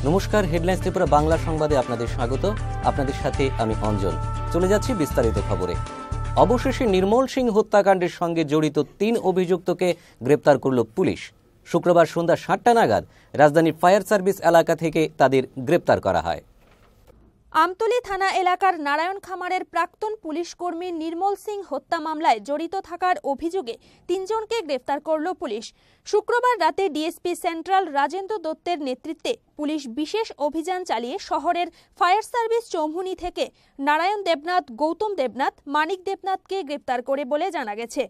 নমস্কার, হেডলাইন্স ত্রিপুরা বাংলা সংবাদে আপনাদের স্বাগত। আপনাদের সাথে আমি অঞ্জন। চলে যাচ্ছি বিস্তারিত খবরে। অবশেষে নির্মল সিং হত্যাকাণ্ডের সঙ্গে জড়িত ৩ অভিযুক্তকে গ্রেপ্তার করল পুলিশ। শুক্রবার সন্ধ্যা ৭টা নাগাদ রাজধানীর ফায়ার সার্ভিস এলাকা থেকে তাদের গ্রেপ্তার করা হয়। আমতলী থানা এলাকার নারায়ণ খামারের প্রাক্তন পুলিশ কর্মী নির্মল সিং হত্যা মামলায় জড়িত থাকার অভিযোগে ৩ জনকে গ্রেফতার করল পুলিশ। শুক্রবার রাতে ডিএসপি সেন্ট্রাল রাজেন্দ্র দত্তের নেতৃত্বে পুলিশ বিশেষ অভিযান চালিয়ে শহরের ফায়ার সার্ভিস চৌমুহনী থেকে নারায়ণ দেবনাথ, গৌতম দেবনাথ, মানিক দেবনাথকে গ্রেপ্তার করে বলে জানা গেছে।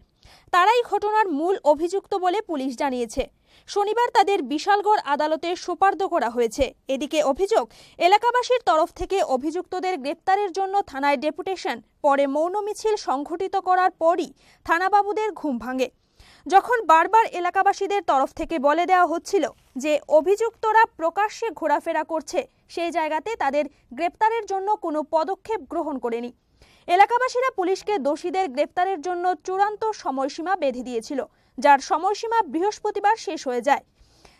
তারাই ঘটনার মূল অভিযুক্ত বলে পুলিশ জানিয়েছে। শনিবার তাদের বিশালগড় আদালতে সোপর্দ করা হয়েছে। এদিকে অভিযোগ, এলাকাবাসীর তরফ থেকে অভিযুক্তদের গ্রেপ্তারের জন্য থানায় ডেপুটেশন, পরে মৌন মিছিল সংঘটিত করার পরই থানাবাবুদের ঘুম ভাঙে। যখন বারবার এলাকাবাসীদের তরফ থেকে বলে দেওয়া হচ্ছিল যে অভিযুক্তরা প্রকাশ্যে ঘোরাফেরা করছে, সেই জায়গাতে তাদের গ্রেপ্তারের জন্য কোনো পদক্ষেপ গ্রহণ করেনি। এলাকাবাসীরা পুলিশকে দোষীদের গ্রেপ্তারের জন্য চূড়ান্ত সময়সীমা বেঁধে দিয়েছিল, যার সময়সীমা বৃহস্পতিবার শেষ হয়ে যায়।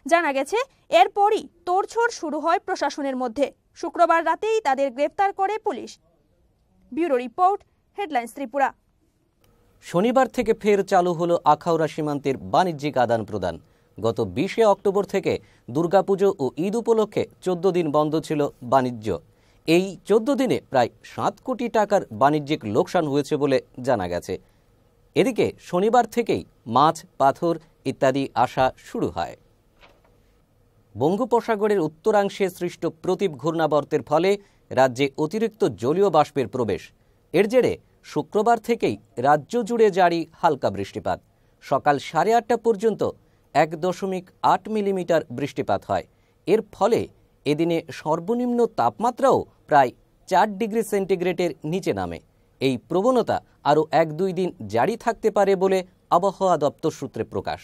জানা গেছে এরপরই তোড়জোড় শুরু হয় প্রশাসনের মধ্যে। শুক্রবার রাতেই তাদের গ্রেপ্তার করে police. Bureau report, headlines Tripura. শনিবার থেকে ফের চালু হলো আখাউড়া সীমান্তের বাণিজ্যিক আদান প্রদান। গত ২০শে অক্টোবর থেকে দুর্গাপুজো ও ঈদ উপলক্ষে ১৪ দিন বন্ধ ছিল বাণিজ্য। এই ১৪ দিনে প্রায় ৭ কোটি টাকার বাণিজ্যিক লোকসান হয়েছে বলে জানা গেছে। এদিকে শনিবার থেকেই মাছ, পাথর ইত্যাদি আসা শুরু হয়। বঙ্গোপসাগরের উত্তরাংশে সৃষ্ট প্রতীপ ঘূর্ণাবর্তের ফলে রাজ্যে অতিরিক্ত জলীয় বাষ্পের প্রবেশ। এর জেরে শুক্রবার থেকেই রাজ্য জুড়ে জারি হালকা বৃষ্টিপাত। সকাল 8:30 পর্যন্ত ১.৮ মিলিমিটার বৃষ্টিপাত হয়। এর ফলে এদিনে সর্বনিম্ন তাপমাত্রাও প্রায় ৪ ডিগ্রি সেন্টিগ্রেডের নিচে নামে। এই প্রবণতা আরও ১-২ দিন জারি থাকতে পারে বলে আবহাওয়া দপ্তর সূত্রে প্রকাশ।